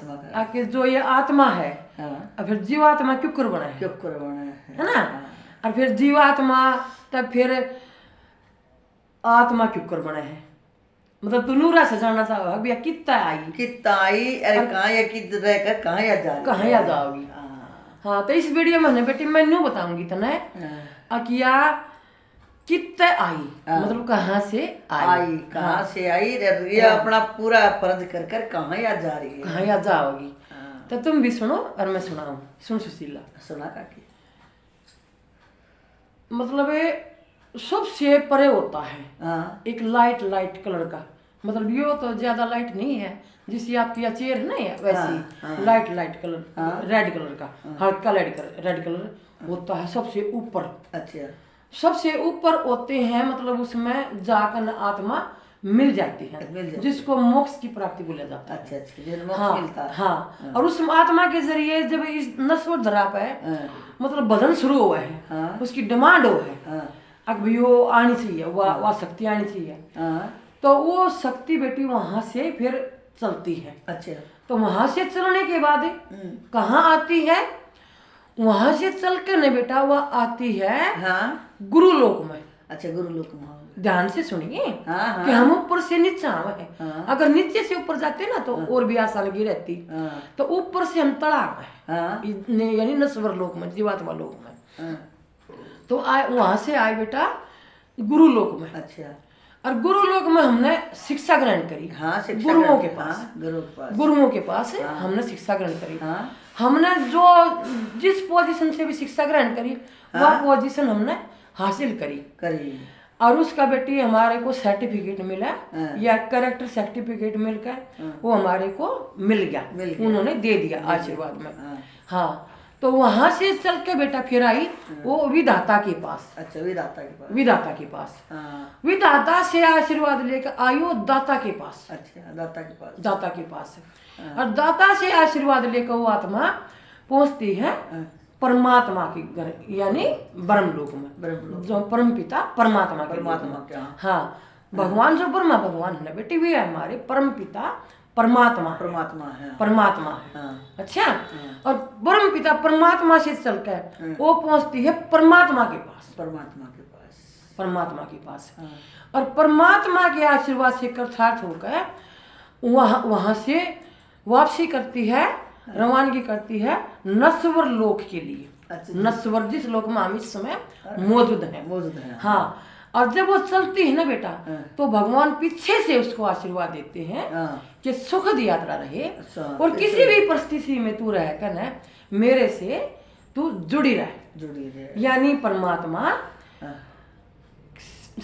आत्मा का आके जो ये आत्मा है, और फिर जीवात्मा क्यों बना है ना। और फिर जीवात्मा तब फिर आत्मा क्यों बना है, मतलब तू नूरा से जानना चाहोगा भैया कितना आई अरे कहाँ या कि रहकर कहाँ या जाओगी। हाँ तो इस वीडियो में बेटी मैं न्यू बताऊंगी तने अकिया कितने आई, मतलब कहाँ से आई कहाँ से आई, ये अपना पूरा फर्ज कर कर कहाँ या जा रही है, कहाँ या जाओगी। तो तुम भी सुनो और मैं सुनाऊं। सुन सुशीला, सुना काकी। मतलब ये सबसे परे होता है एक लाइट कलर का, मतलब ये तो ज्यादा लाइट नहीं है जिसकी आपकी चेयर नहीं है वैसी लाइट कलर रेड कलर का, हल्का रेड कलर होता है सबसे ऊपर। अच्छा, सबसे ऊपर होते हैं, मतलब उसमें जाकर आत्मा मिल जाती है, जिसको मोक्ष की प्राप्ति बोला जाता है। अच्छा, मिलता है। हाँ, और उस आत्मा के जरिए जब इस नश्वर धरा पे मतलब बदन शुरू हुआ है, उसकी डिमांड हो है अब वो आनी चाहिए, वह शक्ति आनी चाहिए, तो वो शक्ति बेटी वहां से फिर चलती है। अच्छा, तो वहां से चलने के बाद कहाँ आती है, वहां से चल के नहीं बेटा वह आती है गुरुलोक में। अच्छा, गुरुलोक में। ध्यान से सुनिए कि हम ऊपर से नीचे आवे हैं। अगर नीचे से ऊपर जाते ना तो और भी आसानी रहती, तो ऊपर से हम तड़ा है यानी नश्वर लोक में, जीवात्मा लोक में। तो वहां से आए बेटा गुरुलोक में। अच्छा, और गुरुलोक में हमने शिक्षा ग्रहण करी। गुरुओं के पास हमने शिक्षा ग्रहण करी। हमने जो जिस पोजीशन से भी शिक्षा ग्रहण करी वह पोजीशन हमने हासिल करी। और उसका बेटी हमारे को सर्टिफिकेट मिला या करेक्टर सर्टिफिकेट मिलकर वो हमारे को मिल गया, उन्होंने दे दिया आशीर्वाद में। हाँ, तो वहां से चल के बेटा फिर आई वो विधाता के पास। अच्छा, विधाता के पास। विधाता से आशीर्वाद लेकर आई वो दाता के पास। अच्छा, दाता के पास और दाता से आशीर्वाद लेकर वो आत्मा पहुंचती है परमात्मा के घर, यानी ब्रह्मलोक में, जो परम पिता परमात्मा के। हाँ, भगवान जो ब्रह्मा भगवान है ना बेटी, वे हमारे परम पिता परमात्मा है। अच्छा, और ब्रह्म पिता परमात्मा से चलकर वो पहुंचती है परमात्मा के पास। और परमात्मा के आशीर्वाद से कृतार्थ होकर वहां से वापसी करती है, रवानगी करती है नश्वर लोक के लिए। अच्छा, नश्वर जिस लोक में हम इस समय मौजूद हैं। हाँ, और जब वो चलती है ना बेटा तो भगवान पीछे से उसको आशीर्वाद देते हैं कि सुखद यात्रा रहे और किसी भी परिस्थिति में तू रह कर ना मेरे से तू जुड़ी रहे, यानी परमात्मा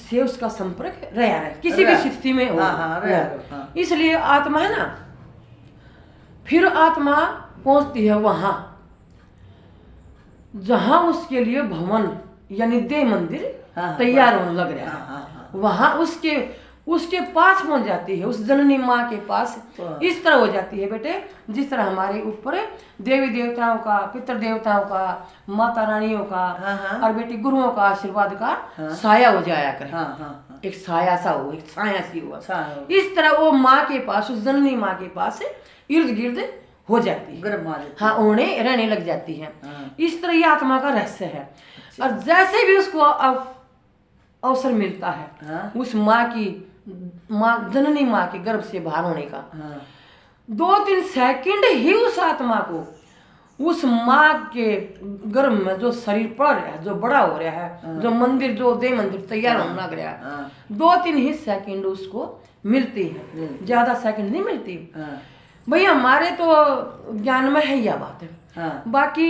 से उसका संपर्क रहा रहे किसी भी स्थिति में हो। इसलिए आत्मा है ना, फिर आत्मा पहुंचती है वहां जहां उसके लिए भवन यानी देव मंदिर तैयार होने लग रहा है। वहां उसके पास पहुंच जाती है, उस जननी माँ के पास। इस तरह हो जाती है बेटे जिस तरह हमारे ऊपर देवी देवताओं का, पितृ देवताओं का, माता रानियों का और बेटी गुरुओं का आशीर्वाद का साया हो जाया करे। एक साया सा हो, एक छाया सी हुआ, इस तरह वो माँ के पास, उस जननी माँ के पास इर्द गिर्द हो जाती है। हाँ, उन्हें रहने लग जाती है। इस तरह ये आत्मा का रहस्य है। और जैसे भी उसको अवसर मिलता है उस जननी माँ के गर्भ से बाहर होने का, 2-3 सेकंड ही उस आत्मा को उस माँ के गर्भ में जो शरीर पड़ रहा है, जो बड़ा हो रहा है, जो मंदिर, जो देव मंदिर तैयार होने लग रहा है, 2-3 ही सेकंड उसको मिलती है, ज्यादा सेकंड नहीं मिलती। भैया हमारे तो ज्ञान में है यह बात है। बाकी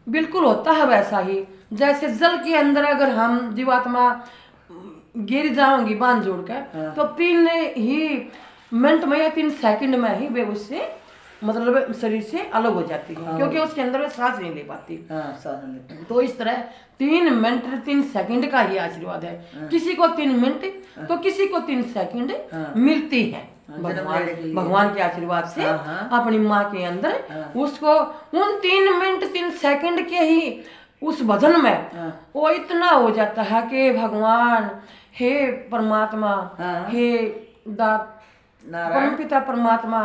बिल्कुल होता है वैसा ही, जैसे जल के अंदर अगर हम जीवात्मा गिर जाओगी बांध जोड़कर तो 3 ही मिनट में या 3 सेकंड में ही वे उससे मतलब शरीर से अलग हो जाती है, क्योंकि उसके अंदर में सांस नहीं ले पाती। तो इस तरह 3 मिनट 3 सेकंड का ही आशीर्वाद है। किसी को 3 मिनट तो किसी को 3 सेकंड मिलती है भगवान के आशीर्वाद से अपनी माँ के अंदर। उसको उन 3 मिनट 3 सेकंड के ही उस भजन में वो इतना हो जाता है कि भगवान, हे परमात्मा, हे परम पिता परमात्मा,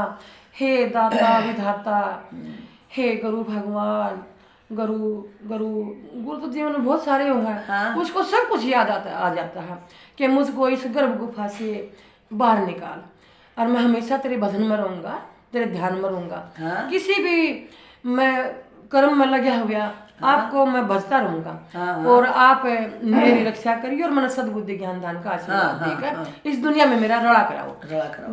हे दाता विधाता, हे गुरु भगवान, गुरु गुरु गुरु तो जीवन में बहुत सारे हो हैं। हाँ। उसको सब कुछ याद आ जाता है कि मुझको इस गर्भ गुफा से बाहर निकाल, और मैं हमेशा तेरे भजन में रहूंगा, तेरे ध्यान में रहूंगा। हाँ। किसी भी मैं कर्म में लगा हुआ आपको मैं भजता रहूंगा। हाँ। और आप मेरी रक्षा करिए और मैंने सद्बुद्धि ज्ञान दान का आशीर्वाद देकर इस दुनिया में मेरा रड़ा कराओ।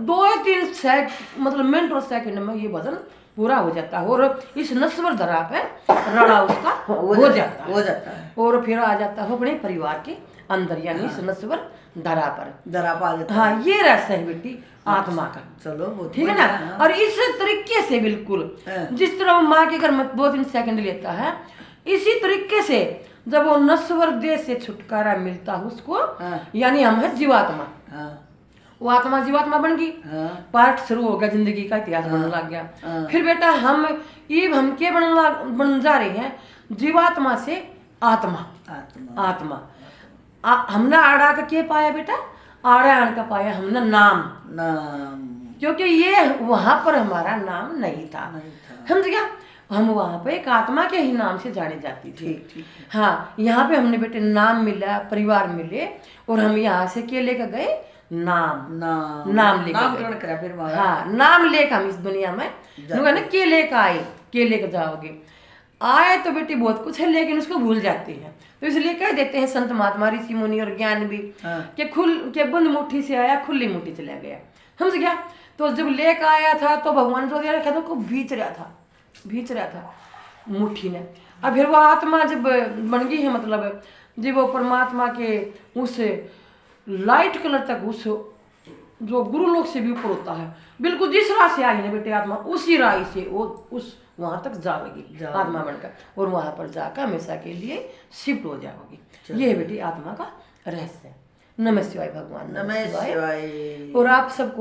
2-3 सेकंड मतलब मिनट और सेकंड में ये भजन पूरा हो जाता है और इस नश्वर धरा पे रड़ा उसका हो जाता है और फिर आ जाता है अपने परिवार के अंदर, यानी इस नश्वर धरा पर आ जाता है। हाँ, ये रहस्य है बेटी आत्मा का। चलो बहुत ठीक है ना। और इस तरीके से बिल्कुल जिस तरह वो माँ के घर में 2-3 सेकंड लेता है, इसी तरीके से जब वो नश्वर देह से छुटकारा मिलता है उसको, यानी हम है जीवात्मा। वो आत्मा जीवात्मा बन गई। पार्ट शुरू हो गया, जिंदगी का इतिहास बनने लग गया। फिर बेटा हम के बन जा रहे हैं जीवात्मा से आत्मा। आत्मा हमने आड़ा का क्या पाया बेटा? आड़ा आड़ का पाया हमने नाम। क्योंकि ये वहां पर हमारा नाम नहीं था। समझ गया? हम वहां पे एक आत्मा के ही नाम से जाने जाती थी। हाँ, यहाँ पे हमने बेटे नाम मिला, परिवार मिले, और हम यहाँ से क्या लेकर गए? नाम लेकर। हाँ, नाम लेकर हम इस दुनिया में के लेकर आए, के लेकर जाओगे। आए तो बेटी बहुत कुछ है, लेकिन उसको भूल जाते हैं। तो इसलिए कह देते हैं संत महात्मा ऋषि मुनि और ज्ञान भी कि बंद मुट्ठी से आया खुली मुट्ठी चला गया। समझ गया? तो जब लेकर आया था तो भगवान जो दिया रखा था को भींच रहा था मुट्ठी ने। अब फिर वो आत्मा जब बन गई है, मतलब जब वो परमात्मा के उस लाइट कलर तक, उस जो गुरु लोक से भी ऊपर होता है, बिल्कुल जिस राह से आई है बेटे आत्मा, उसी राह से वो उस वहां तक जाओगी आत्मा बनकर, और वहां पर जाकर हमेशा के लिए शिफ्ट हो जाओगी। ये है बेटी आत्मा का रहस्य। नमः शिवाय भगवान, नमः शिवाय। और आप सबको